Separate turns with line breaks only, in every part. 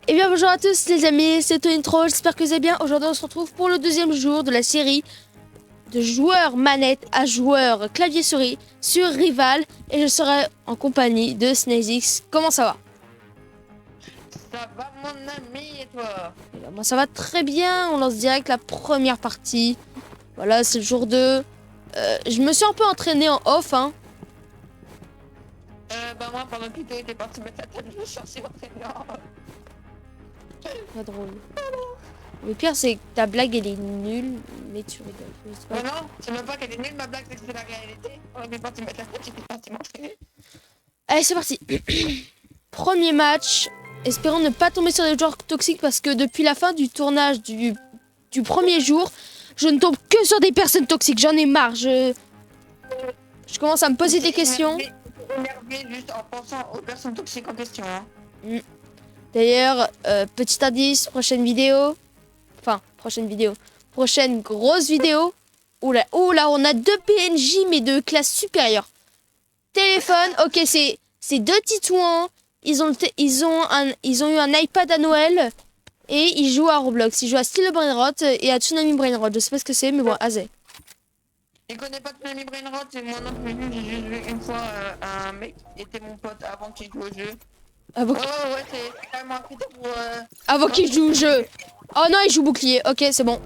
Et bien bonjour à tous les amis, c'est Tony Troll, j'espère que vous allez bien. Aujourd'hui on se retrouve pour le deuxième jour de la série de joueurs manette à joueurs clavier souris sur Rival. Et je serai en compagnie de SnazeX. Comment ça va?
Ça va mon ami et toi?
Eh bien, moi ça va très bien, on lance direct la première partie. Voilà, c'est le jour 2. Je me suis un peu entraîné en off hein.
Moi pendant que tu étais parti mettre la table, je me suis cherché l'entraînement.
Pas drôle. Le pire c'est que ta blague elle est nulle, mais tu rigoles. Je sais pas.
Non, c'est même pas qu'elle est nulle ma blague, c'est que c'est la réalité. On est parti mettre la table, j'étais parti m'entraîner.
Allez c'est parti. Premier match. Espérons ne pas tomber sur des joueurs toxiques parce que depuis la fin du tournage du premier jour, je ne tombe que sur des personnes toxiques. J'en ai marre. Je commence à me poser des questions.
Énervé juste en pensant aux personnes toxiques en question. Hein.
D'ailleurs, petit indice, prochaine vidéo. Enfin, prochaine vidéo. Prochaine grosse vidéo. Oula, on a deux PNJ mais de classe supérieure. Téléphone, ok, c'est deux titouans. Ils ont eu un iPad à Noël et ils jouent à Roblox. Ils jouent à Steel Brainrot et à Tsunami Brainrot. Je sais pas ce que c'est, mais bon, Azé.
Je connais pas Tsunami Brainrot, et moi non plus, j'ai juste vu une fois un mec qui était mon pote avant qu'il joue au jeu.
Avant,
Ouais, c'est carrément un critère pour...
avant qu'il joue au jeu. Oh non, il joue bouclier. Ok, c'est bon.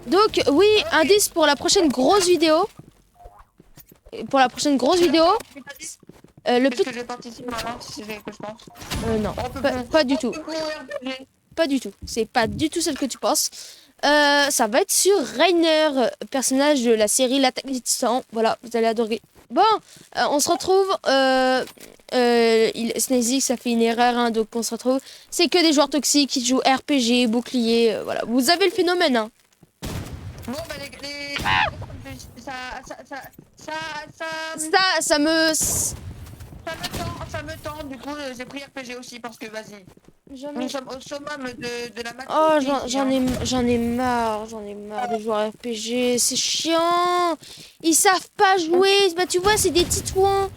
Donc, oui, indice pour la prochaine grosse vidéo. Pour la prochaine grosse vidéo. Le
Est-ce
petit...
que je participe maintenant, si c'est ce que je pense?
Non, pas du tout. Pas du tout. C'est pas du tout celle que tu penses. Ça va être sur Rainer, personnage de la série L'Attaque des Titans. Voilà, vous allez adorer. Bon, on se retrouve. SnazeX a fait une erreur, hein, donc on se retrouve. C'est que des joueurs toxiques qui jouent RPG, bouclier. Voilà, vous avez le phénomène. Hein.
Bon, bah ça me tend, du coup j'ai pris RPG aussi parce que vas-y. Nous sommes au summum de la maturité.
Oh, j'en ai marre des joueurs RPG, c'est chiant. Ils savent pas jouer. Bah tu vois, c'est des titouans.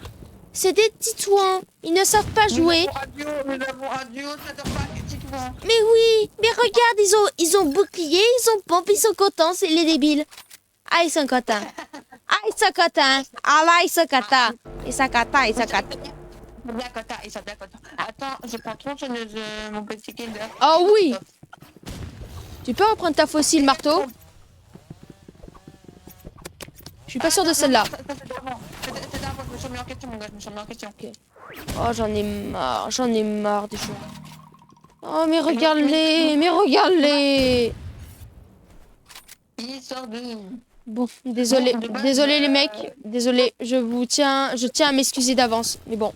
C'est des titouans. Ils ne savent pas jouer.
Nous avons un duo, ça dort pas, titouan.
Mais oui, mais regarde, ils ont bouclier, ils ont pompe, ils sont contents, c'est les débiles. Ah, ils sont contents. Ah, ils sont contents. Ah là, ils sont contents. Ils sont contents, ils sont contents.
Ils sont bien contents. Attends, je prends tronçonneuse, mon petit Kinder.
Oh oui. Tu peux reprendre ta fossile marteau? Je suis pas sûre de celle-là.
C'est d'avant, je me suis mis en question, mon gars, je me suis mis en question.
Okay. Oh, j'en ai marre des joueurs. Oh, mais regarde-les,
Il sort de...
Bon, désolé les mecs, désolé, je tiens à m'excuser d'avance, mais bon.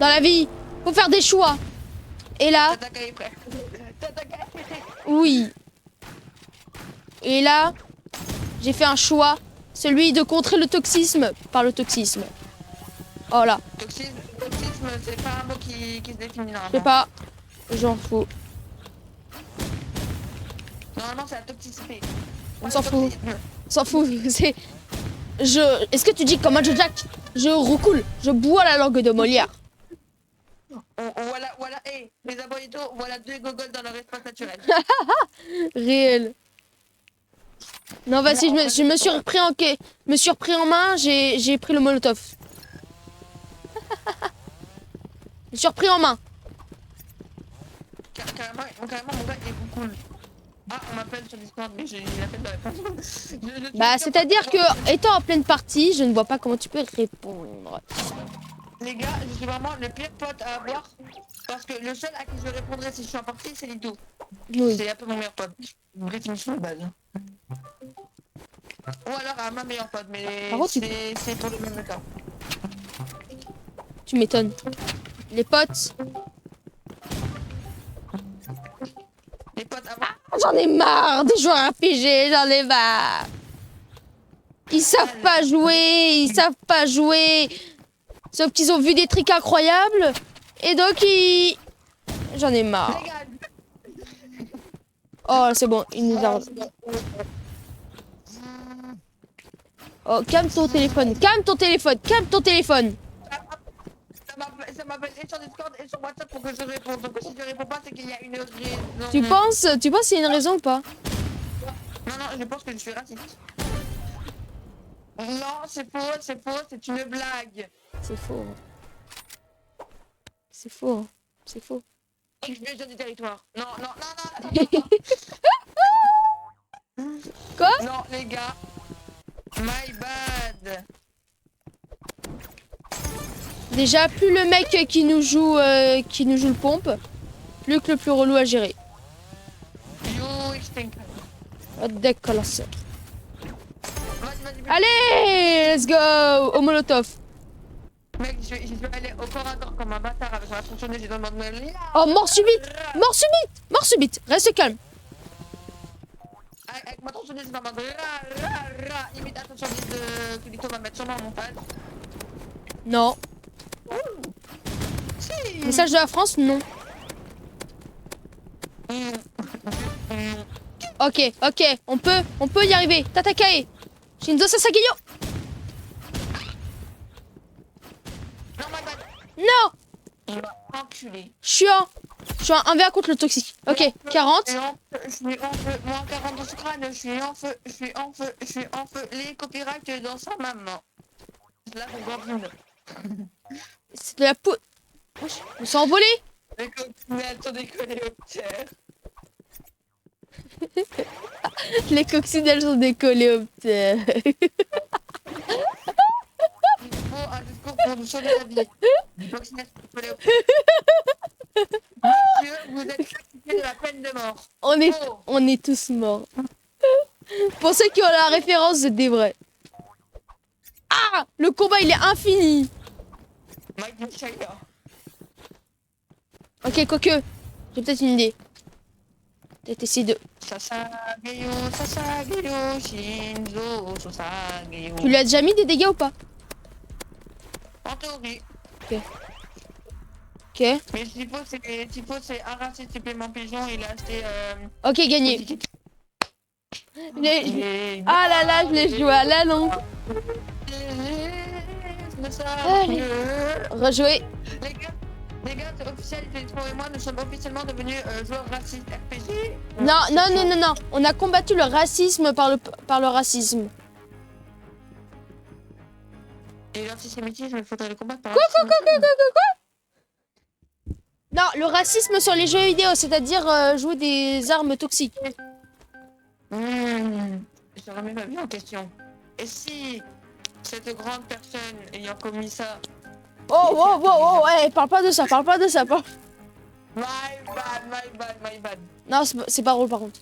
Dans la vie, faut faire des choix. Et là, oui. Et là, j'ai fait un choix, celui de contrer le toxisme par le toxisme. Oh là.
Toxisme, c'est pas un mot qui se définit normalement.
Je sais pas, j'en fous.
Normalement, c'est la toxicité.
On s'en fout. On s'en fout. C'est... Est-ce que tu dis comme un Jack? Je recoule. Je bois la langue de Molière.
Voilà, les aboriginaux, voilà deux gogoles dans leur espace naturel.
Réel. Non, vas-y, je me suis repris en main, j'ai pris le molotov. Je me suis repris en main.
Carrément, mon gars, il est cool. Ah, on m'appelle sur Discord, mais j'ai la peine de répondre.
Bah, c'est-à-dire que, étant en pleine partie, je ne vois pas comment tu peux répondre.
Les gars, je suis vraiment le pire pote à avoir. Parce que le seul à qui je répondrai si je suis en partie, c'est Lido.
Oui.
C'est un peu mon meilleur pote. Une définition de base. Ou alors à ma meilleure pote, mais c'est pour le même cas.
Tu m'étonnes. Les potes.
Les potes avant.
J'en ai marre des joueurs RPG, j'en ai marre. Ils savent pas jouer. Sauf qu'ils ont vu des trucs incroyables. Et donc ils... J'en ai marre. Oh, c'est bon, il nous a... Oh, calme ton téléphone.
m'appelle et sur Discord et sur WhatsApp pour que je réponde. Donc si je réponds pas, c'est qu'il y a une raison.
Tu penses qu'il y a une raison ou pas?
Non, non, je pense que je suis raciste. Non, c'est une blague.
C'est faux. C'est faux. C'est faux.
Je suis déjà du territoire. Non, non, non, non, non.
Quoi?
Non, les gars. My bad.
Déjà, plus le mec qui nous joue le pompe, plus que le plus relou à gérer.
You extinct.
Décolasse.
Vas-y.
Allez, let's go au molotov.
Mec, je vais aller au corps à corps comme un bâtard avec ma tronçonneuse, j'ai demandé de me...
Oh, mort subite. Reste calme.
Avec ma tronçonneuse, je demande limite attention, Tulito va mettre sûrement en montage.
Non.
Si.
Message de la France, non. Ok, on peut y arriver. Tatakae. Shinzo Sasageyo.
Non, my bad.
Non.
Il m'a enculé.
Je suis en 1v1 contre le toxique. Ok, 40.
Je suis en feu, moins 40 dans ce crâne, je suis en feu. Les copyrights dans sa maman. Là, on voit plus.
C'est de la peau. On s'est envolé.
Les coccinelles sont décollées au tiers.
Les coccinelles sont des coléoptères.
Il faut un discours pour nous sauver la vie. Les coccinelles sont décollées au tiers. Monsieur, vous êtes acquitté de la peine de mort.
On est tous morts. Pour ceux qui ont la référence, c'est des vrais. Ah, le combat il est infini.
Mike Michaela.
Ok, quoique, j'ai peut-être une idée. Peut-être essayer de...
Sasageyo, Shinzo, Sasageyo.
Tu lui as déjà mis des dégâts ou pas?
En théorie.
Ok.
Mais Typo, c'est un raciste supplément pigeon, il a acheté...
Ok, gagné. Ah là là, je l'ai joué à la longue. Allez. Rejouer.
Les gars, c'est officiel, Typo et moi, nous sommes officiellement devenus joueurs racistes RPG.
Non. On a combattu le racisme par le racisme.
Et l'antisémitisme, il faudrait le combattre par
Quoi? Non, le racisme sur les jeux vidéo, c'est-à-dire jouer des armes toxiques.
Je remets ma vie en question. Et si cette grande personne ayant commis ça...
Oh, ouais, parle pas de ça.
My bad.
Non, c'est pas drôle par contre.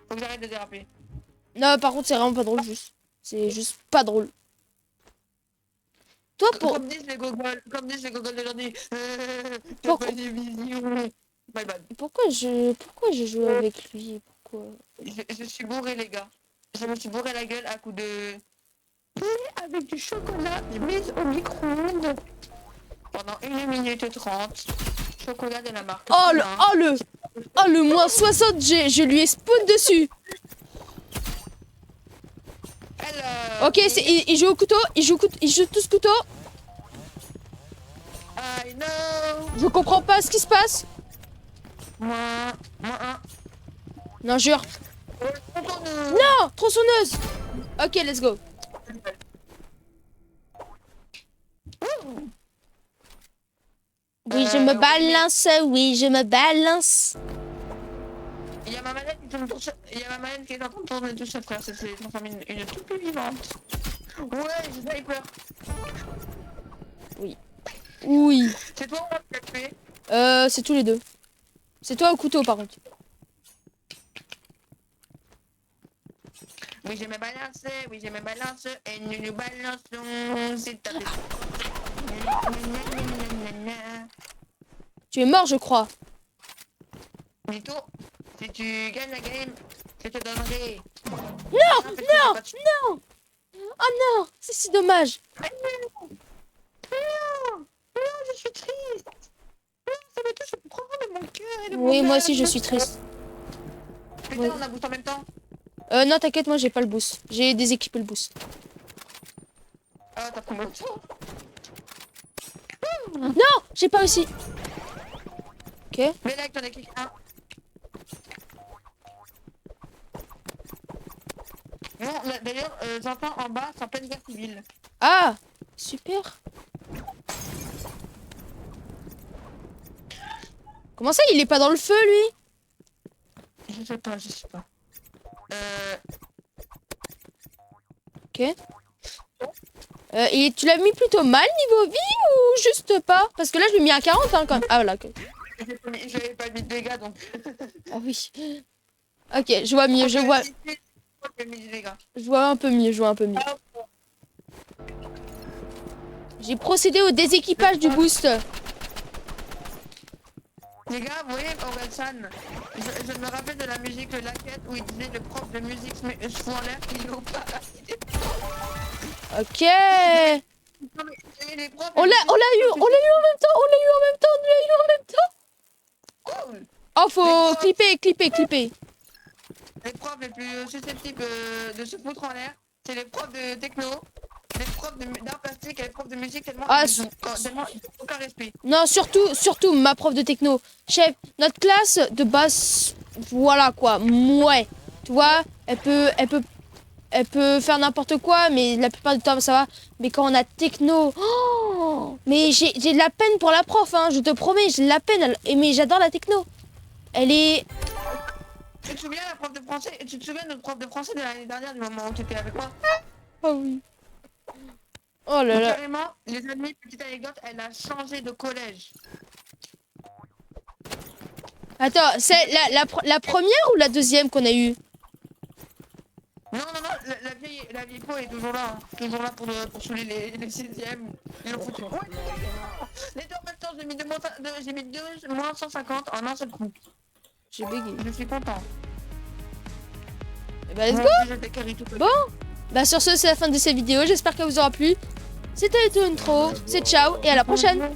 Faut que j'arrête de déraper.
Non, par contre, c'est vraiment pas drôle, juste. C'est juste pas drôle. Toi,
Comme disent les gogoles d'aujourd'hui. T'as pas des visions. My bad.
Pourquoi je joue avec lui? Pourquoi?
Je suis bourré, les gars. Je me suis bourré la gueule à coup de... Avec du chocolat mis au micro-ondes pendant 1 minute 30. Chocolat de la marque.
Oh le moins 60, je lui ai spawn dessus. Ok, il joue au couteau, il joue tous couteau.
I know.
Je comprends pas ce qui se passe.
Moi.
Non, jure. Non, tronçonneuse. Ok, let's go. Oui, je me balance,
Il y a ma manette qui est en train de tourner tout seul, frère. C'est transformé une toute vivante. Ouais, j'ai sniper.
Oui.
C'est toi ou moi qui l'as tué?
C'est tous les deux. C'est toi au couteau, par contre.
Oui, je me balance, et nous balançons, c'est ta...
Tu es mort, je crois.
Mito, si tu gagnes la game, je te donnerai...
Non. Oh non, c'est si dommage.
Non, je suis triste. Non, ça me touche profondément mon cœur.
Oui, moi aussi, je suis triste.
Putain, on a boost en même temps.
Non, t'inquiète, moi, j'ai pas le boost. J'ai déséquipé le boost.
Ah, t'as pris mon temps.
Non, j'ai pas réussi. Ok.
Mais là, t'en as quelqu'un. Non, d'ailleurs, j'entends en bas, c'est en pleine guerre civile.
Ah, super. Comment ça, il est pas dans le feu, lui?
Je sais pas, je sais pas.
Ok. Et tu l'as mis plutôt mal niveau vie ou juste pas? Parce que là, je l'ai mis à 40 hein, quand même. Ah, voilà. Okay.
J'avais pas mis de dégâts, donc...
Ah oui. Ok, je vois mieux, je vois un peu mieux, je vois un peu mieux. J'ai procédé au déséquipage du boost.
Les gars, vous voyez Orelsan, je me rappelle de la musique, le laquette, où il disait le prof de musique se fout en l'air, il est au paradis.
Ok.
Non, mais les profs,
On l'a eu en même temps,
cool.
Oh, faut clipper.
Les profs les plus susceptibles de se foutre en l'air, c'est les profs de techno, les profs d'art plastique et les profs de musique, tellement ils ont aucun respect.
Non, surtout ma prof de techno. Chef, notre classe de base, voilà quoi, ouais. Tu vois, elle peut faire n'importe quoi, mais la plupart du temps ça va. Mais quand on a techno, oh, mais j'ai de la peine pour la prof, hein, je te promets, j'ai de la peine. Mais j'adore la techno. Elle est...
Tu te souviens la prof de français? Tu te souviens de notre prof de français de l'année dernière, du moment où tu étais avec moi?
Oh oui. Oh là
Donc,
là.
carrément, les amis, petite anecdote, elle a changé de collège.
Attends, c'est la première ou la deuxième qu'on a eue?
Non, la vieille peau est toujours là. Hein. Toujours là pour saouler les sixièmes. Ils l'ont foutu. Ouais. Les deux en même temps, j'ai mis deux moins 150 en un seul coup.
J'ai bugué.
Je suis content.
Et bah let's go. Bon, bah sur ce, c'est la fin de cette vidéo. J'espère qu'elle vous aura plu. C'était une intro. C'est ciao et à la prochaine.